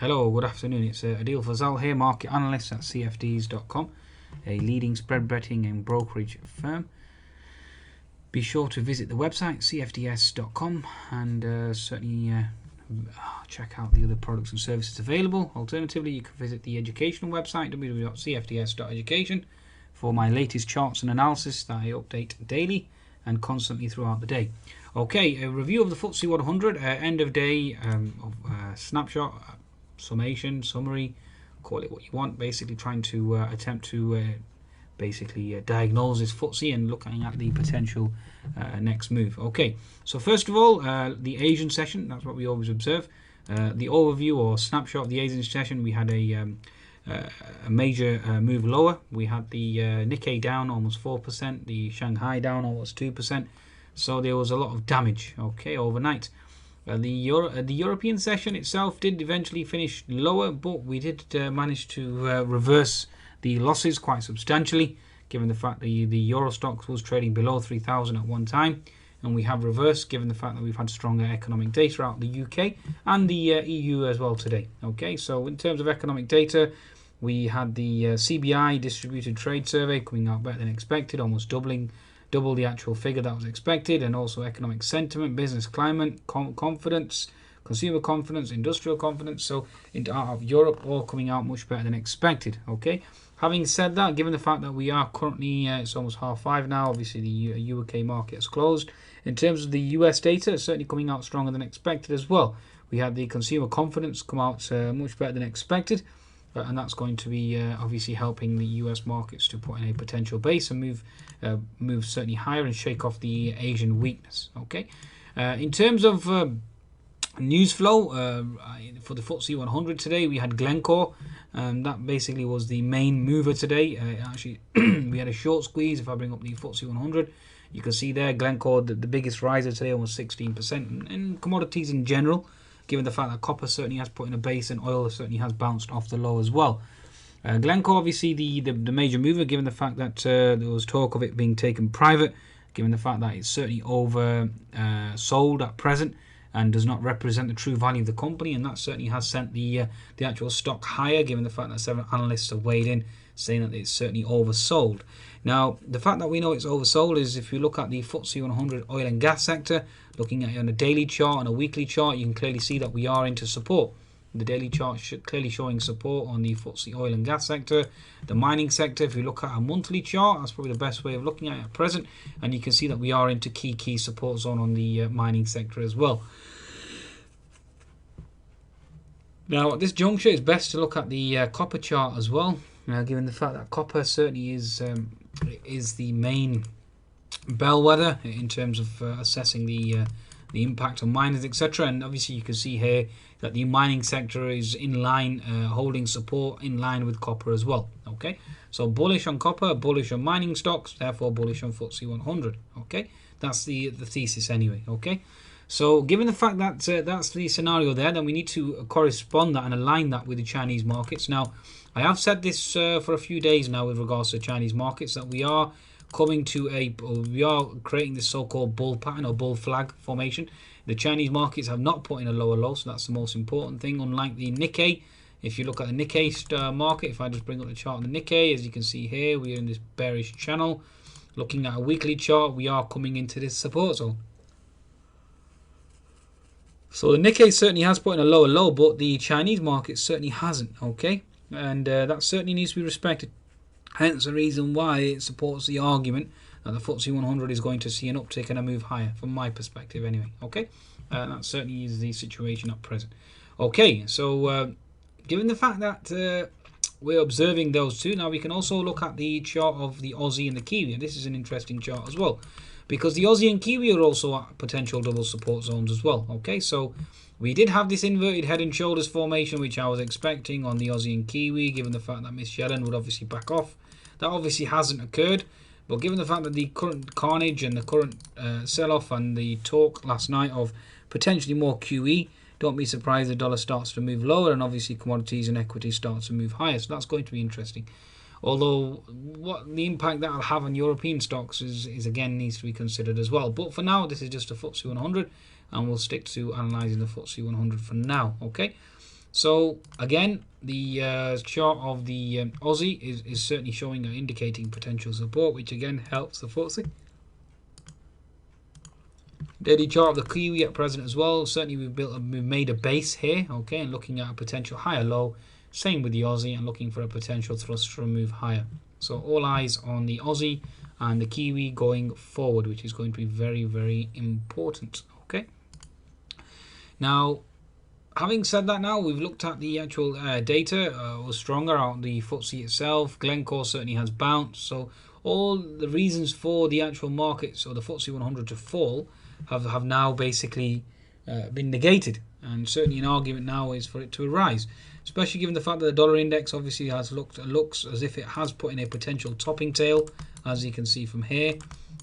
Hello, good afternoon. It's Adil Fazal here, market analyst at CFDs.com, a leading spread betting and brokerage firm. Be sure to visit the website cfds.com and certainly check out the other products and services available. Alternatively, you can visit the educational website www.cfds.education for my latest charts and analysis that I update daily and constantly throughout the day. Okay, a review of the FTSE 100 end of day snapshot. Summation, summary, call it what you want, basically trying to attempt to diagnose this FTSE and looking at the potential next move. Okay, so first of all, the Asian session, that's what we always observe. The overview or snapshot of the Asian session, we had a major move lower. We had the Nikkei down almost 4%, the Shanghai down almost 2%, so there was a lot of damage, okay, overnight. The European session itself did eventually finish lower, but we did manage to reverse the losses quite substantially, given the fact that the Euro Stoxx was trading below 3,000 at one time, and we have reversed given the fact that we've had stronger economic data out the UK and the EU as well today. Okay, so in terms of economic data, we had the CBI distributed trade survey coming out better than expected, almost double the actual figure that was expected, and also economic sentiment, business climate, confidence, consumer confidence, industrial confidence, so out of Europe, all coming out much better than expected. Okay, having said that, given the fact that we are currently it's almost 5:30 now, obviously the UK market is closed. In terms of the US data, it's certainly coming out stronger than expected as well. We had the consumer confidence come out much better than expected, and that's going to be obviously helping the US markets to put in a potential base and move certainly higher and shake off the Asian weakness. Okay, in terms of news flow for the FTSE 100 today, we had Glencore. That basically was the main mover today. Actually, we had a short squeeze. If I bring up the FTSE 100, you can see there Glencore, the biggest riser today, almost 16%. And commodities in general, given the fact that copper certainly has put in a base and oil certainly has bounced off the low as well. Glencore, obviously the major mover, given the fact that there was talk of it being taken private, given the fact that it's certainly sold at present and does not represent the true value of the company, and that certainly has sent the actual stock higher, given the fact that several analysts have weighed in saying that it's certainly oversold. Now, the fact that we know it's oversold is if you look at the FTSE 100 oil and gas sector, looking at it on a daily chart and a weekly chart, you can clearly see that we are into support. The daily chart clearly showing support on the FTSE oil and gas sector. The mining sector, if you look at a monthly chart, that's probably the best way of looking at it at present, and you can see that we are into key support zone on the mining sector as well. Now, at this juncture, it's best to look at the copper chart as well. Now, given the fact that copper certainly is the main bellwether in terms of assessing the impact on miners, etc. And obviously, you can see here that the mining sector is in line, holding support in line with copper as well. Okay, so bullish on copper, bullish on mining stocks, therefore bullish on FTSE 100. Okay, that's the thesis anyway. Okay. So given the fact that that's the scenario there, then we need to correspond that and align that with the Chinese markets. Now, I have said this for a few days now with regards to Chinese markets, that we are creating this so-called bull pattern or bull flag formation. The Chinese markets have not put in a lower low, so that's the most important thing. Unlike the Nikkei, if you look at the Nikkei market, if I just bring up the chart on the Nikkei, as you can see here, we are in this bearish channel. Looking at a weekly chart, we are coming into this support zone. So the Nikkei certainly has put in a lower low, but the Chinese market certainly hasn't, okay? And that certainly needs to be respected. Hence the reason why it supports the argument that the FTSE 100 is going to see an uptick and a move higher, from my perspective anyway, okay? That certainly is the situation at present. Okay, so given the fact that we're observing those two, now we can also look at the chart of the Aussie and the Kiwi, and this is an interesting chart as well, because the Aussie and Kiwi are also at potential double support zones as well. Okay, so we did have this inverted head and shoulders formation, which I was expecting on the Aussie and Kiwi, given the fact that Miss Yellen would obviously back off. That obviously hasn't occurred, but given the fact that the current carnage and the current sell-off and the talk last night of potentially more QE, don't be surprised the dollar starts to move lower, and obviously commodities and equities start to move higher. So that's going to be interesting. Although what the impact that will have on European stocks is again needs to be considered as well. But for now, this is just a FTSE 100, and we'll stick to analysing the FTSE 100 for now. Okay. So again, the chart of the Aussie is certainly showing or indicating potential support, which again helps the FTSE. Daily chart of the Kiwi at present as well. Certainly we've made a base here, okay, and looking at a potential higher low. Same with the Aussie, and looking for a potential thrust for a move higher. So all eyes on the Aussie and the Kiwi going forward, which is going to be very, very important. Okay. Now, having said that, now we've looked at the actual data. Was stronger out the FTSE itself. Glencore certainly has bounced. So all the reasons for the actual markets or the FTSE 100 to fall have now basically been negated, and certainly an argument now is for it to rise, especially given the fact that the dollar index obviously looks as if it has put in a potential topping tail, as you can see from here,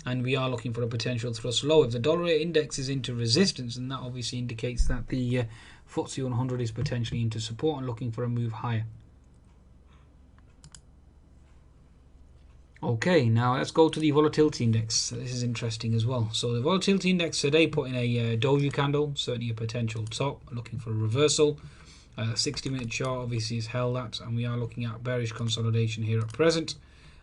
and we are looking for a potential thrust low. If the dollar index is into resistance, then that obviously indicates that the FTSE 100 is potentially into support and looking for a move higher. Okay, now let's go to the volatility index. This is interesting as well. So the volatility index today put in a doji candle, certainly a potential top, looking for a reversal. 60-minute chart obviously is held at, and we are looking at bearish consolidation here at present.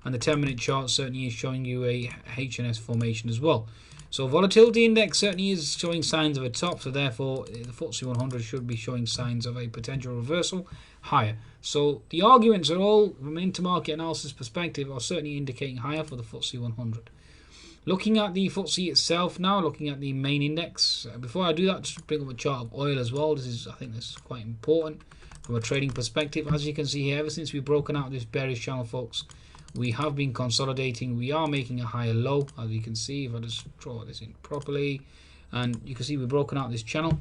And the 10-minute chart certainly is showing you a HNS formation as well. So volatility index certainly is showing signs of a top, so therefore the FTSE 100 should be showing signs of a potential reversal higher. So the arguments are all, from an intermarket analysis perspective, are certainly indicating higher for the FTSE 100. Looking at the FTSE itself now, looking at the main index. Before I do that, just bring up a chart of oil as well. I think this is quite important from a trading perspective. As you can see here, ever since we've broken out this bearish channel, folks, we have been consolidating. We are making a higher low, as you can see. If I just draw this in properly, and you can see we've broken out this channel.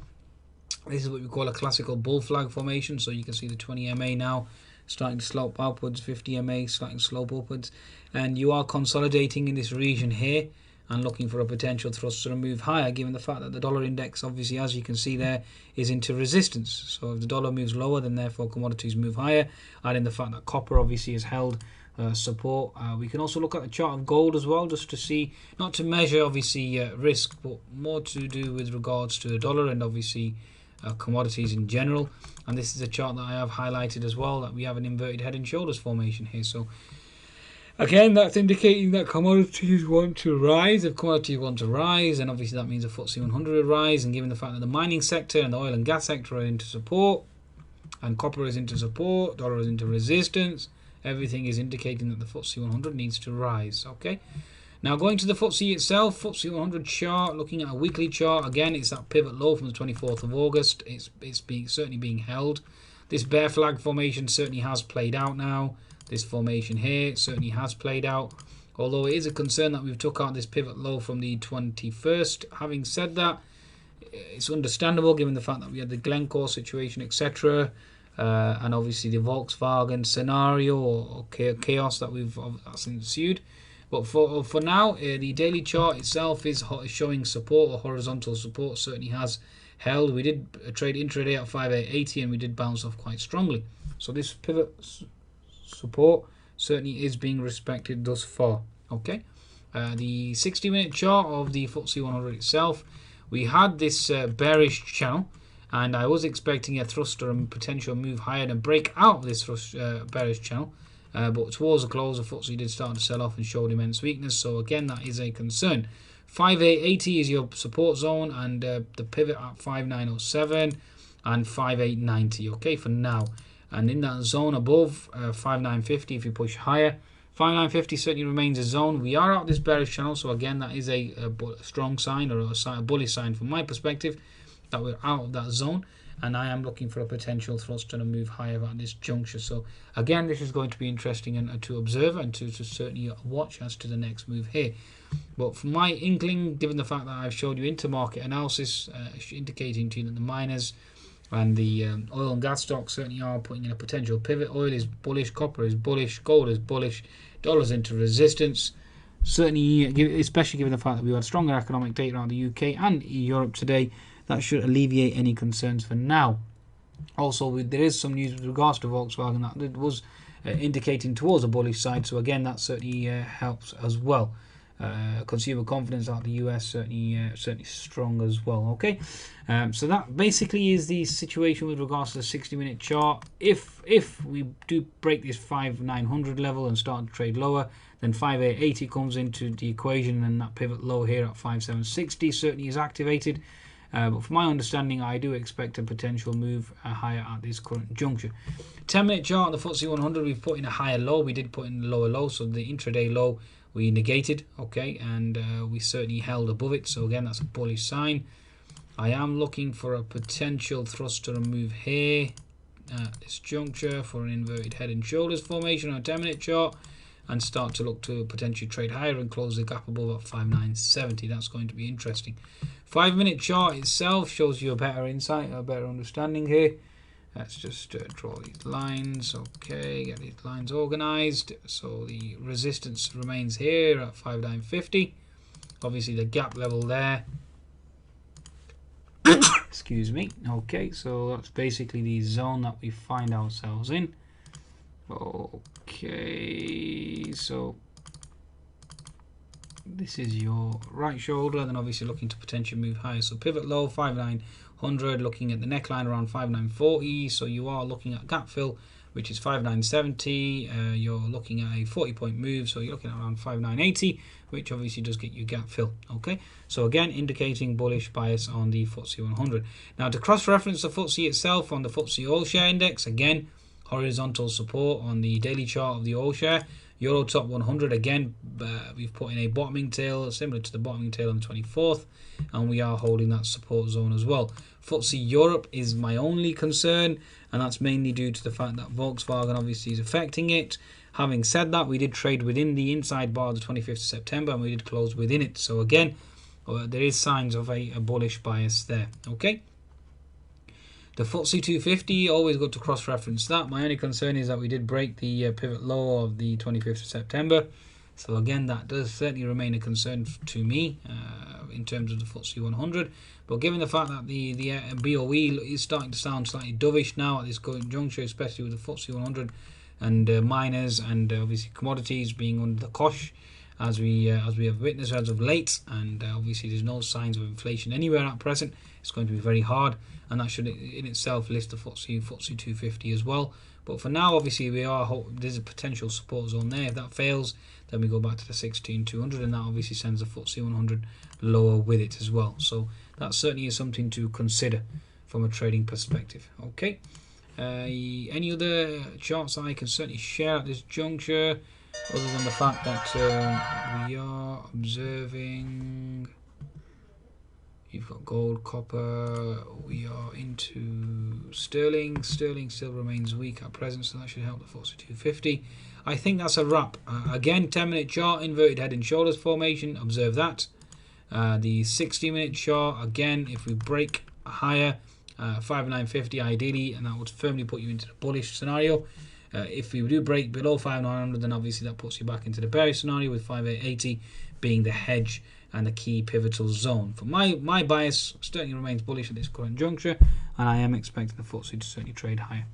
This is what we call a classical bull flag formation. So you can see the 20 MA now starting to slope upwards, 50 MA starting to slope upwards, and you are consolidating in this region here and looking for a potential thrust to move higher, given the fact that the dollar index, obviously, as you can see there, is into resistance. So if the dollar moves lower, then therefore commodities move higher, and in the fact that copper obviously has held support. We can also look at the chart of gold as well, just to see, not to measure obviously risk, but more to do with regards to the dollar and obviously commodities in general. And this is a chart that I have highlighted as well, that we have an inverted head and shoulders formation here. So again, that's indicating that commodities want to rise. If commodities want to rise, then obviously that means the FTSE 100 will rise. And given the fact that the mining sector and the oil and gas sector are into support, and copper is into support, dollar is into resistance, everything is indicating that the FTSE 100 needs to rise. Okay. Now going to the FTSE itself, FTSE 100 chart, looking at a weekly chart, again it's that pivot low from the 24th of August. It's certainly being held. This bear flag formation certainly has played out now. This formation here certainly has played out, although it is a concern that we've took out this pivot low from the 21st. Having said that, it's understandable given the fact that we had the Glencore situation, etc., and obviously the Volkswagen scenario or chaos that's ensued. But for now, the daily chart itself is showing support, or horizontal support certainly has held. We did trade intraday at 5880 and we did bounce off quite strongly. So this pivot support certainly is being respected thus far. Okay, the 60-minute chart of the FTSE 100 itself, we had this bearish channel, and I was expecting a thrust or a potential move higher and break out of this bearish channel. But towards the close, the FTSE did start to sell off and showed immense weakness. So again, that is a concern. 5880 is your support zone, and the pivot at 5907 and 5890. Okay, for now. And in that zone above 5950, if you push higher, 5950 certainly remains a zone. We are out this bearish channel, so again, that is a strong sign, or a bullish sign from my perspective, that we're out of that zone. And I am looking for a potential thrust and a move higher at this juncture. So again, this is going to be interesting and to observe and to certainly watch as to the next move here. But from my inkling, given the fact that I've showed you intermarket analysis indicating to you that the miners and the oil and gas stocks certainly are putting in a potential pivot. Oil is bullish, copper is bullish, gold is bullish, dollars into resistance. Certainly, especially given the fact that we had stronger economic data around the UK and Europe today, that should alleviate any concerns for now. Also, there is some news with regards to Volkswagen that was indicating towards a bullish side. So again, that certainly helps as well. Consumer confidence out of the US certainly strong as well. Okay, so that basically is the situation with regards to the 60-minute chart. If we do break this 5,900 level and start to trade lower, then 5,880 comes into the equation, and that pivot low here at 5,760 certainly is activated. But from my understanding, I do expect a potential move higher at this current juncture. 10-minute chart on the FTSE 100, we've put in a higher low. We did put in a lower low, so the intraday low we negated, okay, and we certainly held above it. So again, that's a bullish sign. I am looking for a potential thruster and move here at this juncture for an inverted head and shoulders formation on a 10-minute chart, and start to look to potentially trade higher and close the gap above at 5,970. That's going to be interesting. 5-minute chart itself shows you a better insight, a better understanding here. Let's just draw these lines. Okay, get these lines organized. So the resistance remains here at 5,950. Obviously the gap level there. Excuse me. Okay, so that's basically the zone that we find ourselves in. Okay, so this is your right shoulder, and then obviously looking to potentially move higher. So pivot low 5,900, looking at the neckline around 5,940. So you are looking at gap fill, which is 5,970. You're looking at a 40-point move, so you're looking at around 5,980, which obviously does get you gap fill. Okay, so again, indicating bullish bias on the FTSE 100. Now to cross-reference the FTSE itself on the FTSE All Share Index, again, horizontal support on the daily chart of the All Share. Euro Top 100, again, we've put in a bottoming tail, similar to the bottoming tail on the 24th, and we are holding that support zone as well. FTSE Europe is my only concern, and that's mainly due to the fact that Volkswagen obviously is affecting it. Having said that, we did trade within the inside bar of the 25th of September, and we did close within it. So again, there is signs of a bullish bias there. Okay. The FTSE 250, always good to cross-reference that. My only concern is that we did break the pivot low of the 25th of September. So again, that does certainly remain a concern to me in terms of the FTSE 100. But given the fact that the BOE is starting to sound slightly dovish now at this current juncture, especially with the FTSE 100 and miners and obviously commodities being under the cosh, as we have witnessed as of late, and obviously there's no signs of inflation anywhere at present, it's going to be very hard, and that should in itself lift the FTSE 250 as well. But for now, obviously there's a potential support zone there. If that fails, then we go back to the 16,200, and that obviously sends the FTSE 100 lower with it as well. So that certainly is something to consider from a trading perspective. Okay, any other charts I can certainly share at this juncture, other than the fact that we are observing, you've got gold, copper, we are into sterling. Sterling still remains weak at present, so that should help the FTSE 250. I think that's a wrap. Again, 10-minute chart, inverted head and shoulders formation, observe that. The 60-minute chart, again, if we break higher, 5,950 ideally, and that would firmly put you into the bullish scenario. If we do break below 5,900, then obviously that puts you back into the bearish scenario, with 5,880 being the hedge and the key pivotal zone. For my bias certainly remains bullish at this current juncture, and I am expecting the FTSE to certainly trade higher.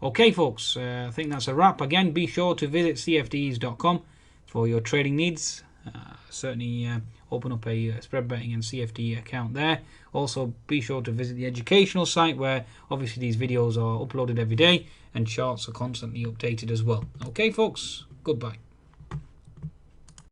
Okay, folks, I think that's a wrap. Again, be sure to visit cfds.com for your trading needs. Certainly open up a spread betting and CFD account there. Also, be sure to visit the educational site, where obviously these videos are uploaded every day and charts are constantly updated as well. Okay, folks, goodbye.